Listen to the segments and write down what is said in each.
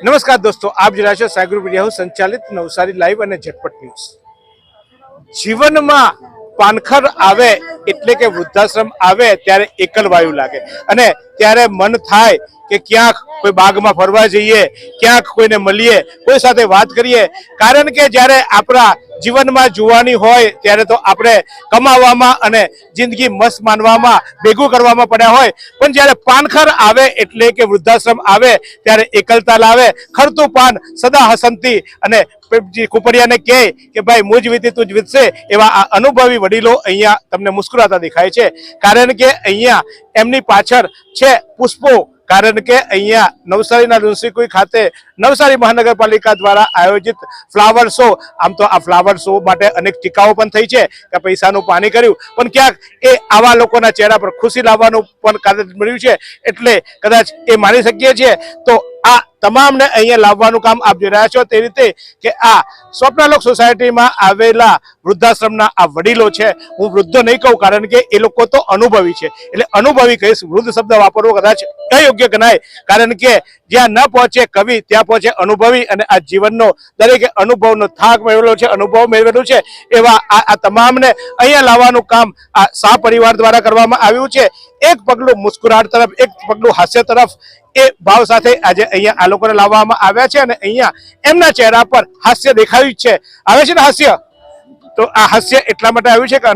નમસ્કાર દોસ્તો, આપ જોઈ રહ્યા છો સાયગ્રુપ મીડિયા હાઉસ સંચાલિત નવસારી લાઈવ અને ઝટપટ ન્યૂઝ। જીવનમાં પાનખર આવે એટલે કે વૃદ્ધાશ્રમ આવે ત્યારે એકલવાયુ લાગે અને ત્યારે મન થાય કે ક્યાંક કોઈ બાગમાં ફરવા જઈએ, ક્યાંક કોઈને મળીએ, કોઈ સાથે વાત કરીએ। કારણ કે જ્યારે આપણા જીવનમાં જુવાની હોય ત્યારે તો આપણે કમાવામાં અને જિંદગી મસ્ત માનવામાં ભેગું કરવામાં પડ્યા હોય, પણ જ્યારે પાનખર આવે એટલે કે વૃદ્ધાશ્રમ આવે ત્યારે એકલતા લાવે। ખરતું પાન સદા હસંતી અને કુપડિયાને કહે કે ભાઈ મુજ વીતી તુજ વીતશે, એવા આ અનુભવી વડીલો અહીંયા તમને મુસ્કુરાતા દેખાય છે। કારણ કે અહીંયા એમની પાછળ છે પુષ્પો। કારણ કે અહીંયા નવસારીના લુન્સીકુઈ ખાતે નવસારી મહાનગરપાલિકા દ્વારા આયોજિત ફ્લાવર શો, આમ તો આ ફ્લાવર શો માટે અનેક ટીકાઓ પણ થઈ છે કે પૈસાનું પાણી કર્યું, પણ ક્યાંક એ આવા લોકોના ચહેરા પર ખુશી લાવવાનું પણ કાર્ય મળ્યું છે, એટલે કદાચ એ માની શકીએ છીએ। તો આ તમામને અહીંયા લાવવાનું કામ આપ જોઈ રહ્યા છો તે રીતે કે આ સ્વપ્નાલોક સોસાયટીમાં આવેલા વૃદ્ધાશ્રમના આ વડીલો છે। હું વૃદ્ધો નહીં કહું કારણ કે એ લોકો તો અનુભવી છે, એટલે અનુભવી કહીશ, વૃદ્ધ શબ્દ વાપરવો કદાચ અયોગ્ય ગણાય। કારણ કે જ્યાં ન પહોંચે કવિ ત્યાં પહોંચે અનુભવી, અને આ જીવનનો દરેકે અનુભવનો થાક મેળવેલો છે, અનુભવ મેળવેલું છે, એવા આ તમામને અહીંયા લાવવાનું કામ આ શાહ પરિવાર દ્વારા કરવામાં આવ્યું છે। એક પગલું મુસ્કુરાટ તરફ, એક પગલું હાસ્ય તરફ, એ ભાવ સાથે આજે અહીંયા આ લોકોને લાવવામાં આવ્યા છે અને અહીંયા એમના ચહેરા પર હાસ્ય દેખાયું છે, આવે છે ને હાસ્ય। તો આ હાસ્ય એટલા માટે આવ્યું છે કે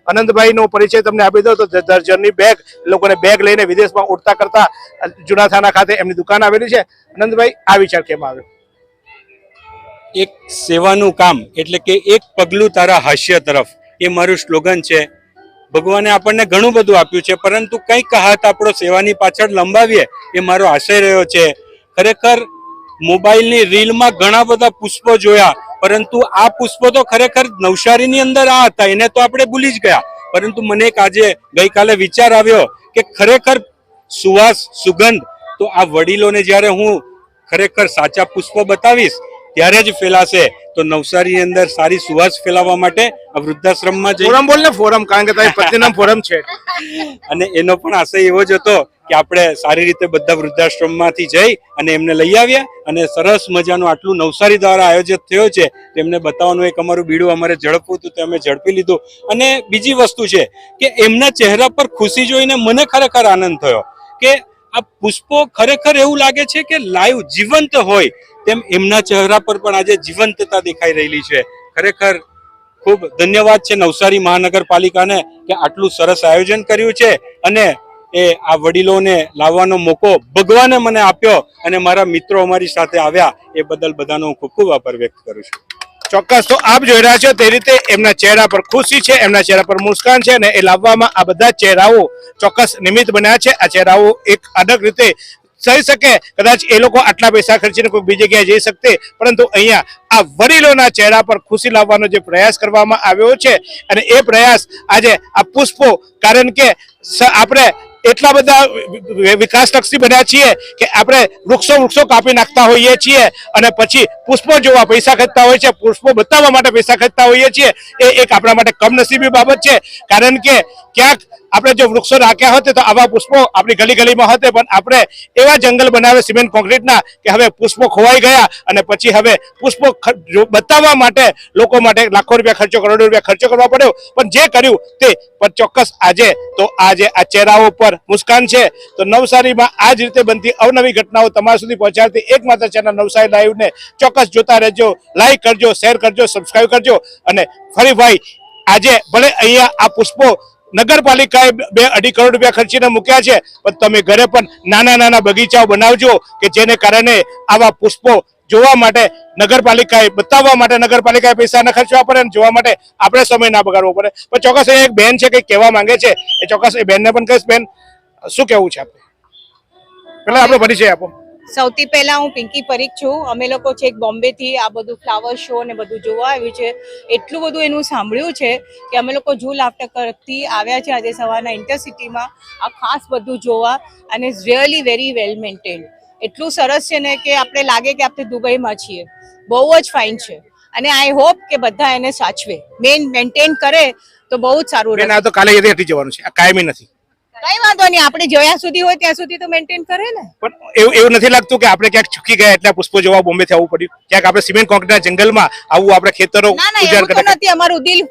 આનંદભાઈનો પરિચય તમને આપી દો તો દર્જનની બેગ, લોકોને બેગ લઈને વિદેશમાં ઉડતા કરતા જૂના થાના ખાતે એમની દુકાન આવેલી છે। આનંદભાઈ, આ વિચાર કેમ આવ્યો? એક સેવાનું કામ એટલે કે એક પગલું તારા હાસ્ય તરફ, એ મારું સ્લોગન છે। ભગવાને આપણને ઘણું બધું આપ્યું છે, પરંતુ કંઈક હાથ આપણો સેવાની પાછળ લંબાવીએ એ મારો આશય રહ્યો છે। ખરેખર મોબાઈલની રીલમાં ઘણા બધા પુષ્પો જોયા, પરંતુ આ પુષ્પો તો ખરેખર નવસારીની અંદર આ હતા, એને તો આપણે ભૂલી જ ગયા। પરંતુ મને એક આજે ગઈકાલે વિચાર આવ્યો કે ખરેખર સુવાસ, સુગંધ તો આ વડીલોને જ્યારે હું ખરેખર સાચા પુષ્પો બતાવીશ ત્યારે જ ફેલાશે। તો નવસારીની અંદર સારી સુવાસ ફેલાવવા માટે આ વૃદ્ધાશ્રમમાં જઈ ફોરમ બોલ ને, ફોરમ, કારણ કે તારી પત્નીનું ફોરમ છે અને એનો પણ આશય એવો જ હતો કે આપણે સારી રીતે બધા વૃદ્ધાશ્રમમાંથી જઈ અને એમને લઈ આવ્યા અને સરસ મજાનું આટલું નવસારી દ્વારા આયોજિત થયો છે તેમને બતાવવાનું એક અમારું બીડું અમારે ઝડપવું હતું, તે અમે ઝડપી લીધું। અને બીજી વસ્તુ છે કે એમના ચહેરા પર ખુશી જોઈને મને ખરેખર આનંદ થયો કે આ પુષ્પો ખરેખર એવું લાગે છે કે લાઈવ જીવંત હોય તેમ એમના ચહેરા પર પણ આજે જીવંતતા દેખાઈ રહેલી છે। ખરેખર ખૂબ ધન્યવાદ છે નવસારી મહાનગરપાલિકાને કે આટલું સરસ આયોજન કર્યું છે અને એ આ વડીલોને લાવવાનો મોકો ભગવાને મને આપ્યો અને મારા મિત્રો અમારી સાથે આવ્યા, એ બદલ બધાનો હું ખૂબ ખૂબ આભાર વ્યક્ત કરું છું। ચોક્કસ, તો આપ જોઈ રહ્યા છો તે રીતે એમના ચહેરા પર ખુશી છે, એમના ચહેરા પર મુસ્કાન છે અને એ લાવવામાં આ બધા ચહેરાઓ ચોક્કસ નિમિત્ત બન્યા છે। આ ચહેરાઓ એક અલગ રીતે થઈ શકે, કદાચ એ લોકો આટલા પૈસા ખર્ચીને કોઈ બીજી જગ્યાએ જઈ શકતે, પરંતુ અહીંયા આ વડીલોના ચહેરા પર ખુશી લાવવાનો જે પ્રયાસ કરવામાં આવ્યો છે અને એ પ્રયાસ આજે આ પુષ્પો, કારણ કે આપણે એટલા બધા વિકાસલક્ષી બન્યા છીએ કે આપણે વૃક્ષો કાપી નાખતા હોઈએ છીએ અને પછી પુષ્પો જોવા પૈસા ખર્ચતા હોય છે, પુષ્પો બતાવવા માટે પૈસા ખર્ચતા હોઈએ છીએ। એ એક આપણા માટે કમનસીબી બાબત છે, કારણ કે ક્યાંક આપણે જો વૃક્ષો રાખ્યા હોત તો આવા પુષ્પો આપણી ગલી ગલીમાં હોતે, પણ આપણે એવા જંગલ બનાવે સિમેન્ટ કોન્ક્રીટના કે હવે પુષ્પો ખોવાઈ ગયા અને પછી હવે પુષ્પો બતાવવા માટે લોકો માટે લાખો રૂપિયા ખર્ચો, કરોડો રૂપિયા ખર્ચો કરવા પડ્યો, પણ જે કર્યું તે પણ ચોક્કસ આજે તો આજે આ ચહેરાઓ પર મુસ્કાન છે। તો નવસારીમાં આ જ રીતે બનતી અવનવી ઘટનાઓ તમારા સુધી પહોંચાડતી એકમાત્ર ચેનલ નવસારી લાઈવને ચોક્કસ જોતા રહેજો, લાઈક કરજો, શેર કરજો, સબસ્ક્રાઈબ કરજો। અને ફરી ભાઈ આજે ભલે અહીંયા આ પુષ્પો નગરપાલિકાએ 2-2.5 કરોડ રૂપિયા ખર્ચીને મૂક્યા છે, પણ તમે ઘરે પણ નાના બગીચાઓ બનાવજો કે જેને કારણે આવા પુષ્પો જોવા માટે નગરપાલિકાએ, બતાવવા માટે નગરપાલિકાએ પૈસા ન ખર્ચવા પડે અને જોવા માટે આપણે સમય ના બગાડવો પડે। પણ ચોક્કસ એક બેન છે કંઈક કહેવા માંગે છે, એ ચોક્કસ એ બેનને પણ કહીશ। બેન, શું કહેવું છે આપણે? પેલા આપણો પરિચય આપો। સૌથી પહેલા હું પિંકી પરીખ છું। અમે લોકો છેક બોમ્બે થી આ બધું ફ્લાવર શો ને બધું જોવા આવ્યું છે, એટલું બધું એનું સાંભળ્યું છે કે અમે લોકો જૂલ આફ્ટર આવ્યા છે આજે સવારના ઇન્ટરસિટીમાં આ ખાસ બધું જોવા, અને it's really very well maintained. એટલું સરસ છે ને કે આપણે લાગે કે આપણે દુબઈમાં છીએ, બહુ જ ફાઇન છે અને આઈ હોપ કે બધા એને સાચવે, મેન્ટેન કરે તો બહુ જ સારું રહે। તો કાલે હટી જવાનું છે, આ કાયમી નથી, કઈ વાંધો નહીં, આપણે જ્યાં સુધી હોય ત્યાં સુધી તો મેન્ટેન કરે ને. પણ એવું નથી લાગતું કે આપણે ક્યાંક ચૂકી ગયા એટલે પુષ્પો જોવા બોમ્બે થી આવવું પડ્યું? ક્યાંક આપણે સિમેન્ટ કોન્ક્રીટના જંગલમાં આવું આપણે ખેતરો ના ના ઉજાડ એવું તો કરે? નથી, અમારું દિલ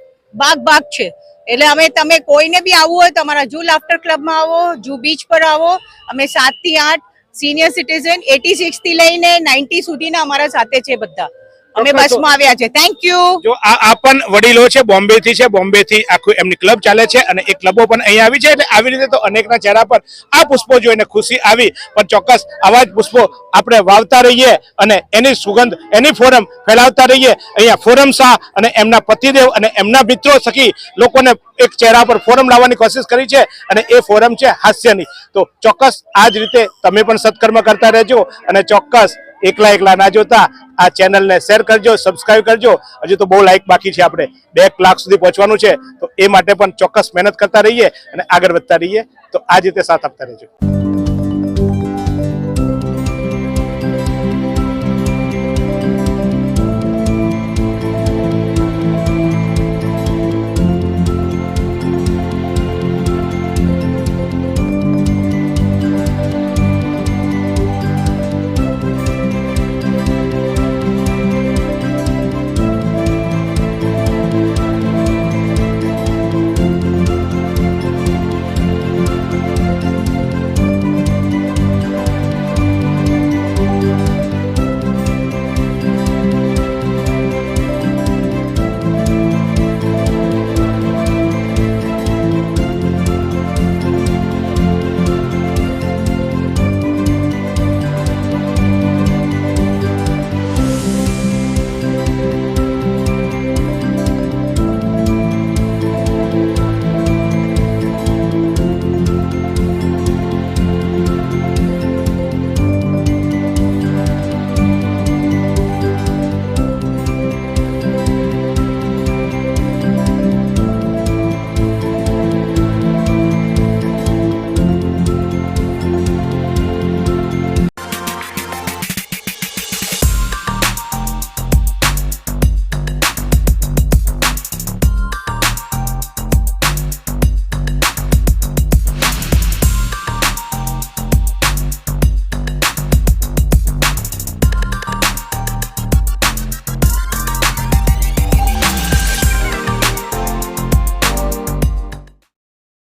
બાગ છે. એટલે તમે કોઈને બી આવવું હોય તો અમારા જૂ લાફ્ટર ક્લબમાં આવો, જૂ બીચ પર આવો. અમે 7 થી 8 સિનિયર સિટીઝન 86 થી લઈને 90 સુધીના અમારા સાથે છે બધા. અમે બસમાં આવ્યા છે. Thank you. જો આ પણ વડીલો છે, બોમ્બે થી છે. બોમ્બે થી આખું એમની ક્લબ ચાલે છે અને એ ક્લબો પણ અહીંયા આવી છે. એટલે આવી રીતે તો અનેકના ચહેરા પર આ પુષ્પો જોઈને ખુશી આવી. પણ ચોક્કસ આવા જ પુષ્પો આપણે વાવતા રહીએ અને એની સુગંધ, એની ફોરમ ફેલાવતા રહીએ. અહીંયા ફોરમ શાહ અને એમના પતિદેવ અને એમના મિત્રો સખી લોકોને એક ચહેરા પર ફોરમ લાવવાની કોશિશ કરી છે અને એ ફોરમ છે હાસ્યની. તો ચોક્કસ આ જ રીતે તમે પણ સત્કર્મ કરતા રહેજો અને ચોક્કસ એકલા ના જોતા આ ચેનલને શેર કરજો, સબસ્ક્રાઇબ કરજો. હજુ તો બહુ લાઈક બાકી છે, આપણે 2 લાખ સુધી પહોંચવાનું છે. તો એ માટે પણ ચોક્કસ મહેનત કરતા રહીએ અને આગળ વધતા રહીએ. તો આ જ રીતે સાથ આપતા રહેજો.